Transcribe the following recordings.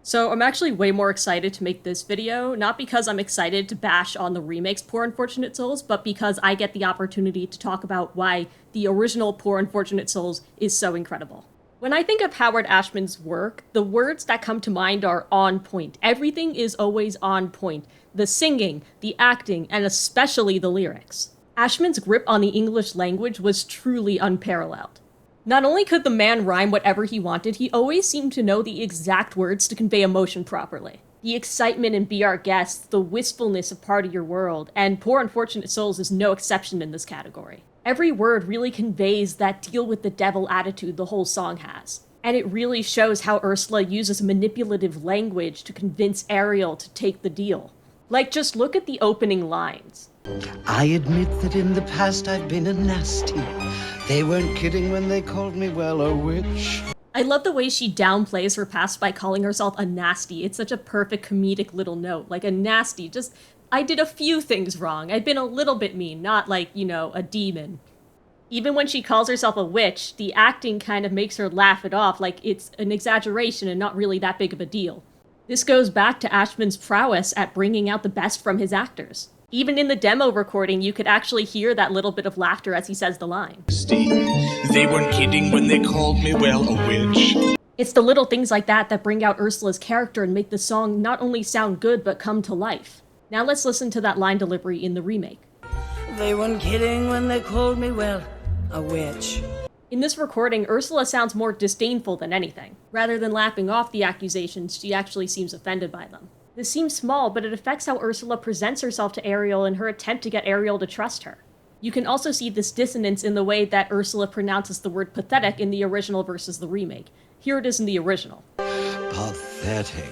So I'm actually way more excited to make this video, not because I'm excited to bash on the remake's Poor Unfortunate Souls, but because I get the opportunity to talk about why the original Poor Unfortunate Souls is so incredible. When I think of Howard Ashman's work, the words that come to mind are on point. Everything is always on point. The singing, the acting, and especially the lyrics. Ashman's grip on the English language was truly unparalleled. Not only could the man rhyme whatever he wanted, he always seemed to know the exact words to convey emotion properly. The excitement in Be Our Guest, the wistfulness of Part of Your World, and Poor Unfortunate Souls is no exception in this category. Every word really conveys that deal with the devil attitude the whole song has. And it really shows how Ursula uses manipulative language to convince Ariel to take the deal. Like, just look at the opening lines. I admit that in the past I've been a nasty. They weren't kidding when they called me, well, a witch. I love the way she downplays her past by calling herself a nasty. It's such a perfect comedic little note. Like, a nasty, just, I did a few things wrong. I've been a little bit mean, not like, you know, a demon. Even when she calls herself a witch, the acting kind of makes her laugh it off like it's an exaggeration and not really that big of a deal. This goes back to Ashman's prowess at bringing out the best from his actors. Even in the demo recording, you could actually hear that little bit of laughter as he says the line. They weren't kidding when they called me, well, a witch. It's the little things like that that bring out Ursula's character and make the song not only sound good, but come to life. Now let's listen to that line delivery in the remake. They weren't kidding when they called me, well, a witch. In this recording, Ursula sounds more disdainful than anything. Rather than laughing off the accusations, she actually seems offended by them. This seems small, but it affects how Ursula presents herself to Ariel in her attempt to get Ariel to trust her. You can also see this dissonance in the way that Ursula pronounces the word pathetic in the original versus the remake. Here it is in the original. Pathetic.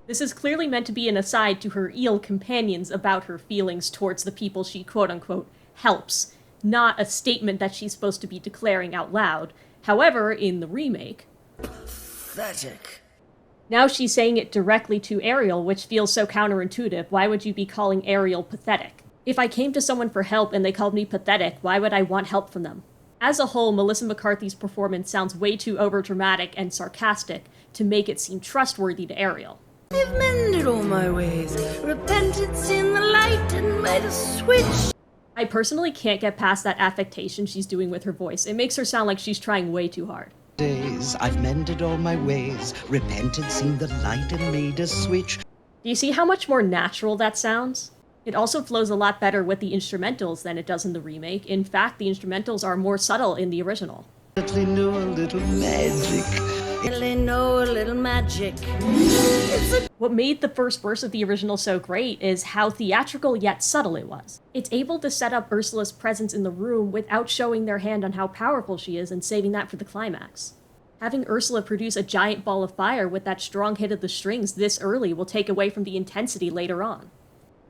This is clearly meant to be an aside to her eel companions about her feelings towards the people she quote-unquote helps, not a statement that she's supposed to be declaring out loud. However, in the remake, Pathetic. now she's saying it directly to Ariel, which feels so counterintuitive. Why would you be calling Ariel pathetic? If I came to someone for help and they called me pathetic, why would I want help from them? As a whole, Melissa McCarthy's performance sounds way too overdramatic and sarcastic to make it seem trustworthy to Ariel. I've mended all my ways, repented, seen the light, and made a switch. I personally can't get past that affectation she's doing with her voice. It makes her sound like she's trying way too hard. Days, I've mended all my ways, repented, seen the light, and made a switch. Do you see how much more natural that sounds? It also flows a lot better with the instrumentals than it does in the remake. In fact, the instrumentals are more subtle in the original. Definitely know a little magic. Really know a little magic. What made the first verse of the original so great is how theatrical yet subtle it was. It's able to set up Ursula's presence in the room without showing their hand on how powerful she is and saving that for the climax. Having Ursula produce a giant ball of fire with that strong hit of the strings this early will take away from the intensity later on.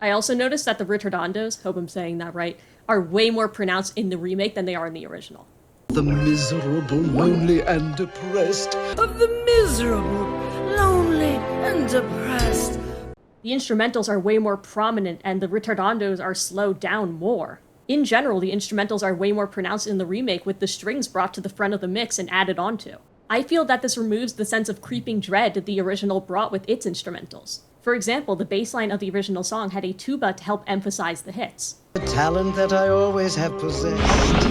I also noticed that the Ritardondos, hope I'm saying that right, are way more pronounced in the remake than they are in the original. The miserable, lonely, and depressed. Of the miserable, lonely, and depressed. The instrumentals are way more prominent and the Ritardondos are slowed down more. In general, the instrumentals are way more pronounced in the remake with the strings brought to the front of the mix and added onto. I feel that this removes the sense of creeping dread that the original brought with its instrumentals. For example, the bass line of the original song had a tuba to help emphasize the hits. The talent that I always have possessed.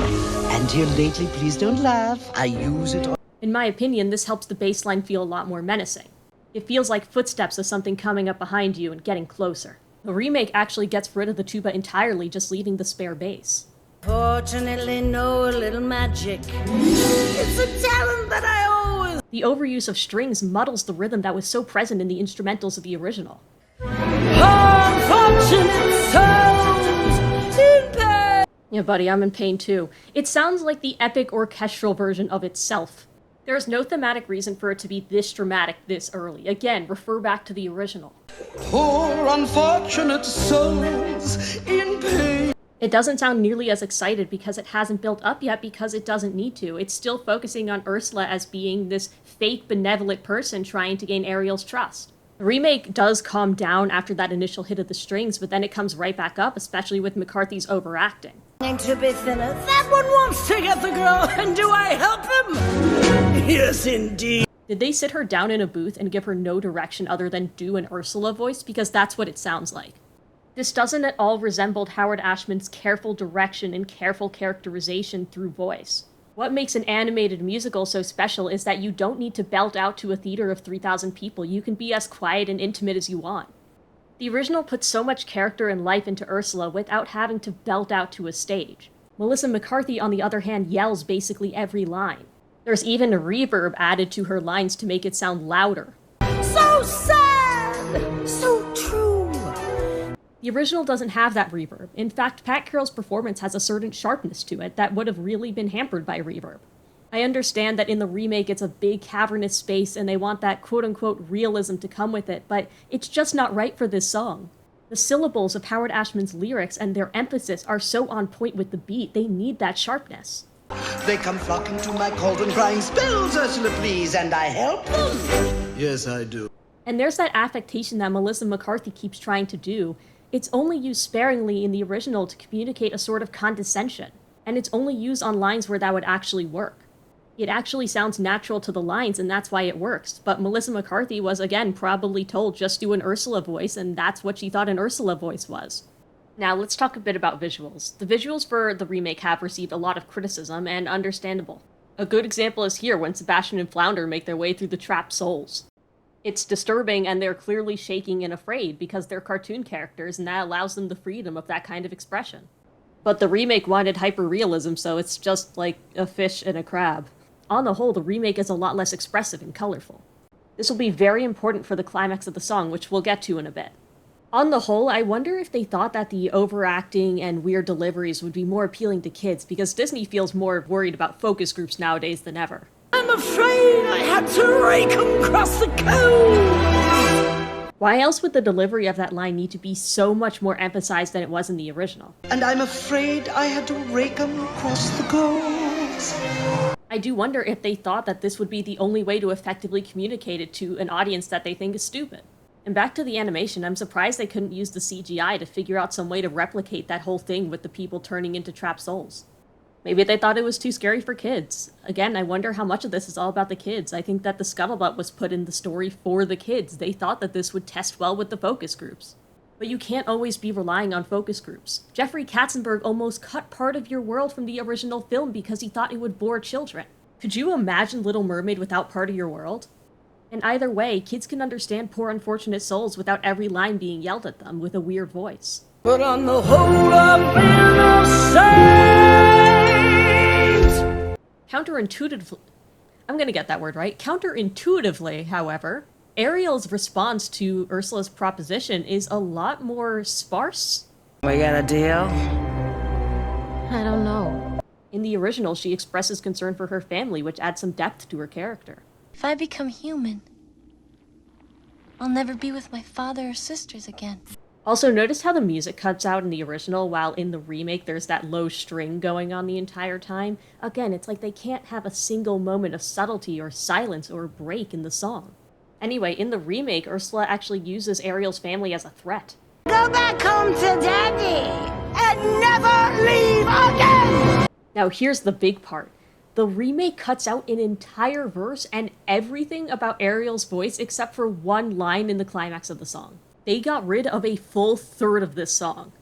And here lately, please don't laugh, I use it all. In my opinion, this helps the bass line feel a lot more menacing. It feels like footsteps of something coming up behind you and getting closer. The remake actually gets rid of the tuba entirely, just leaving the spare bass. Fortunately know a little magic. It's a talent that I always... The overuse of strings muddles the rhythm that was so present in the instrumentals of the original. Unfortunate souls in pain. Yeah, buddy, I'm in pain too. It sounds like the epic orchestral version of itself. There is no thematic reason for it to be this dramatic this early. Again, refer back to the original. Poor unfortunate souls in pain. It doesn't sound nearly as excited because it hasn't built up yet because it doesn't need to. It's still focusing on Ursula as being this fake benevolent person trying to gain Ariel's trust. The remake does calm down after that initial hit of the strings, but then it comes right back up, especially with McCarthy's overacting. To be thinner. That one wants to get the girl, and do I help him? Yes, indeed. Did they sit her down in a booth and give her no direction other than do an Ursula voice? Because that's what it sounds like. This doesn't at all resemble Howard Ashman's careful direction and careful characterization through voice. What makes an animated musical so special is that you don't need to belt out to a theater of 3,000 people. You can be as quiet and intimate as you want. The original puts so much character and life into Ursula without having to belt out to a stage. Melissa McCarthy, on the other hand, yells basically every line. There's even a reverb added to her lines to make it sound louder. So sad! So true! The original doesn't have that reverb. In fact, Pat Carroll's performance has a certain sharpness to it that would have really been hampered by reverb. I understand that in the remake it's a big cavernous space and they want that quote-unquote realism to come with it, but it's just not right for this song. The syllables of Howard Ashman's lyrics and their emphasis are so on point with the beat, they need that sharpness. They come flocking to my cauldron crying, "Spells, Ursula, please," and I help them. Yes, I do. And there's that affectation that Melissa McCarthy keeps trying to do. It's only used sparingly in the original to communicate a sort of condescension, and it's only used on lines where that would actually work. It actually sounds natural to the lines, and that's why it works. But Melissa McCarthy was, again, probably told just do an Ursula voice, and that's what she thought an Ursula voice was. Now, let's talk a bit about visuals. The visuals for the remake have received a lot of criticism, and understandable. A good example is here when Sebastian and Flounder make their way through the trapped souls. It's disturbing, and they're clearly shaking and afraid because they're cartoon characters, and that allows them the freedom of that kind of expression. But the remake wanted hyperrealism, so it's just like a fish and a crab. On the whole, the remake is a lot less expressive and colorful. This will be very important for the climax of the song, which we'll get to in a bit. On the whole, I wonder if they thought that the overacting and weird deliveries would be more appealing to kids, because Disney feels more worried about focus groups nowadays than ever. I'm afraid I had to rake 'em across the cove! Why else would the delivery of that line need to be so much more emphasized than it was in the original? And I'm afraid I had to rake 'em across the coals. I do wonder if they thought that this would be the only way to effectively communicate it to an audience that they think is stupid. And back to the animation, I'm surprised they couldn't use the CGI to figure out some way to replicate that whole thing with the people turning into trapped souls. Maybe they thought it was too scary for kids. Again, I wonder how much of this is all about the kids. I think that the scuttlebutt was put in the story for the kids. They thought that this would test well with the focus groups. But you can't always be relying on focus groups. Jeffrey Katzenberg almost cut part of your world from the original film because he thought it would bore children. Could you imagine Little Mermaid without part of your world? And either way, kids can understand Poor Unfortunate Souls without every line being yelled at them with a weird voice. But on the whole, I've been a saint! Counterintuitively, I'm gonna get that word right. Counterintuitively, however, Ariel's response to Ursula's proposition is a lot more sparse. We got a deal? I don't know. In the original, she expresses concern for her family, which adds some depth to her character. If I become human, I'll never be with my father or sisters again. Also, notice how the music cuts out in the original, while in the remake there's that low string going on the entire time. Again, it's like they can't have a single moment of subtlety or silence or break in the song. Anyway, in the remake, Ursula actually uses Ariel's family as a threat. Go back home to Daddy and never leave again! Now here's the big part. The remake cuts out an entire verse and everything about Ariel's voice except for one line in the climax of the song. They got rid of a full third of this song.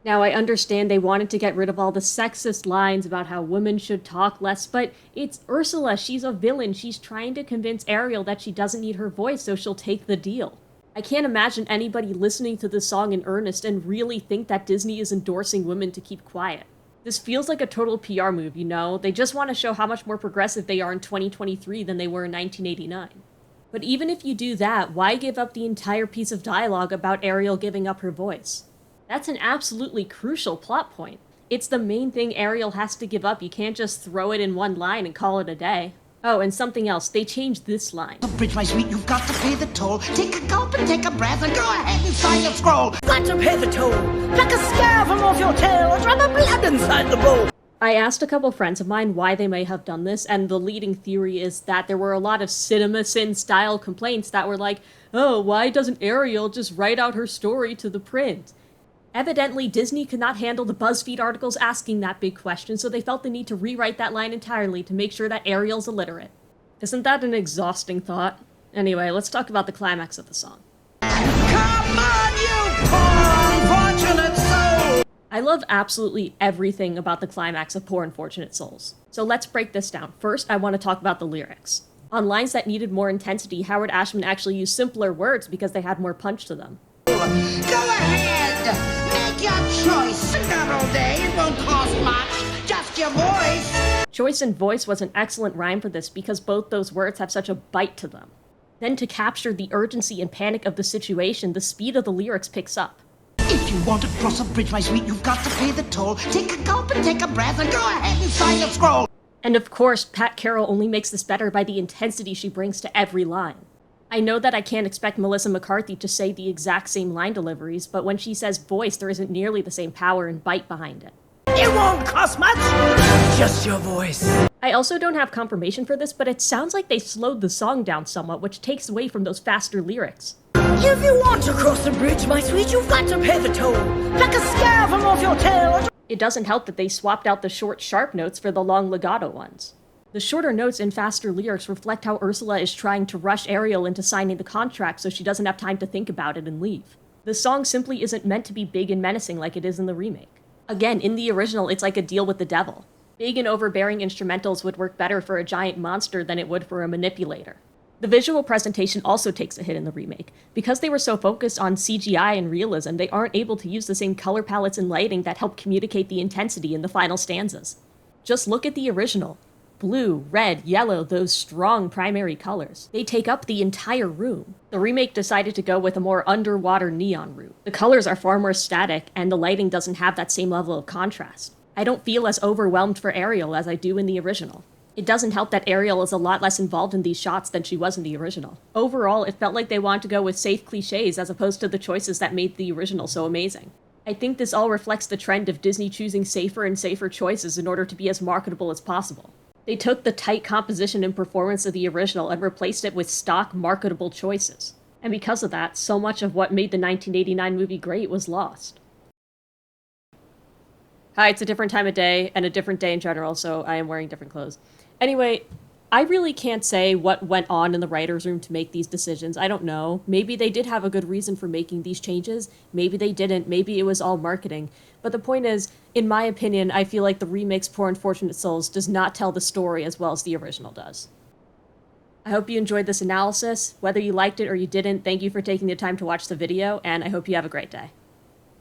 Now, I understand they wanted to get rid of all the sexist lines about how women should talk less, but it's Ursula. She's a villain. She's trying to convince Ariel that she doesn't need her voice, so she'll take the deal. I can't imagine anybody listening to this song in earnest and really think that Disney is endorsing women to keep quiet. This feels like a total PR move, you know? They just want to show how much more progressive they are in 2023 than they were in 1989. But even if you do that, why give up the entire piece of dialogue about Ariel giving up her voice? That's an absolutely crucial plot point. It's the main thing Ariel has to give up. You can't just throw it in one line and call it a day. Oh, and something else. They changed this line. The bridge, my sweet, you've got to pay the toll. Take a gulp and take a breath and go ahead and sign your scroll. Got to pay the toll. Pluck a scare from off your tail and rub the blood inside the bowl. I asked a couple friends of mine why they may have done this, and the leading theory is that there were a lot of CinemaSin-style complaints that were like, oh, why doesn't Ariel just write out her story to the print? Evidently, Disney could not handle the BuzzFeed articles asking that big question, so they felt the need to rewrite that line entirely to make sure that Ariel's illiterate. Isn't that an exhausting thought? Anyway, let's talk about the climax of the song. Come on, you poor unfortunate soul! I love absolutely everything about the climax of Poor Unfortunate Souls. So let's break this down. First, I want to talk about the lyrics. On lines that needed more intensity, Howard Ashman actually used simpler words because they had more punch to them. Go ahead! Make your choice! Not all day, it won't cost much. Just your voice! Choice and voice was an excellent rhyme for this because both those words have such a bite to them. Then to capture the urgency and panic of the situation, the speed of the lyrics picks up. If you want to cross a bridge, my sweet, you've got to pay the toll. Take a gulp and take a breath and go ahead and sign your scroll. And of course, Pat Carroll only makes this better by the intensity she brings to every line. I know that I can't expect Melissa McCarthy to say the exact same line deliveries, but when she says voice, there isn't nearly the same power and bite behind it. It won't cost much. Just your voice. I also don't have confirmation for this, but it sounds like they slowed the song down somewhat, which takes away from those faster lyrics. If you want to cross the bridge, my sweet, you've got to pay the toll. Pluck a scare from off your tail. It doesn't help that they swapped out the short, sharp notes for the long legato ones. The shorter notes and faster lyrics reflect how Ursula is trying to rush Ariel into signing the contract so she doesn't have time to think about it and leave. The song simply isn't meant to be big and menacing like it is in the remake. Again, in the original, it's like a deal with the devil. Big and overbearing instrumentals would work better for a giant monster than it would for a manipulator. The visual presentation also takes a hit in the remake. Because they were so focused on CGI and realism, they aren't able to use the same color palettes and lighting that help communicate the intensity in the final stanzas. Just look at the original. Blue, red, yellow, those strong primary colors. They take up the entire room. The remake decided to go with a more underwater neon route. The colors are far more static, and the lighting doesn't have that same level of contrast. I don't feel as overwhelmed for Ariel as I do in the original. It doesn't help that Ariel is a lot less involved in these shots than she was in the original. Overall, it felt like they wanted to go with safe cliches as opposed to the choices that made the original so amazing. I think this all reflects the trend of Disney choosing safer and safer choices in order to be as marketable as possible. They took the tight composition and performance of the original and replaced it with stock, marketable choices. And because of that, so much of what made the 1989 movie great was lost. Hi, it's a different time of day, and a different day in general, so I am wearing different clothes. Anyway, I really can't say what went on in the writer's room to make these decisions. I don't know. Maybe they did have a good reason for making these changes. Maybe they didn't. Maybe it was all marketing. But the point is, in my opinion, I feel like the remake's Poor Unfortunate Souls does not tell the story as well as the original does. I hope you enjoyed this analysis. Whether you liked it or you didn't, thank you for taking the time to watch the video, and I hope you have a great day.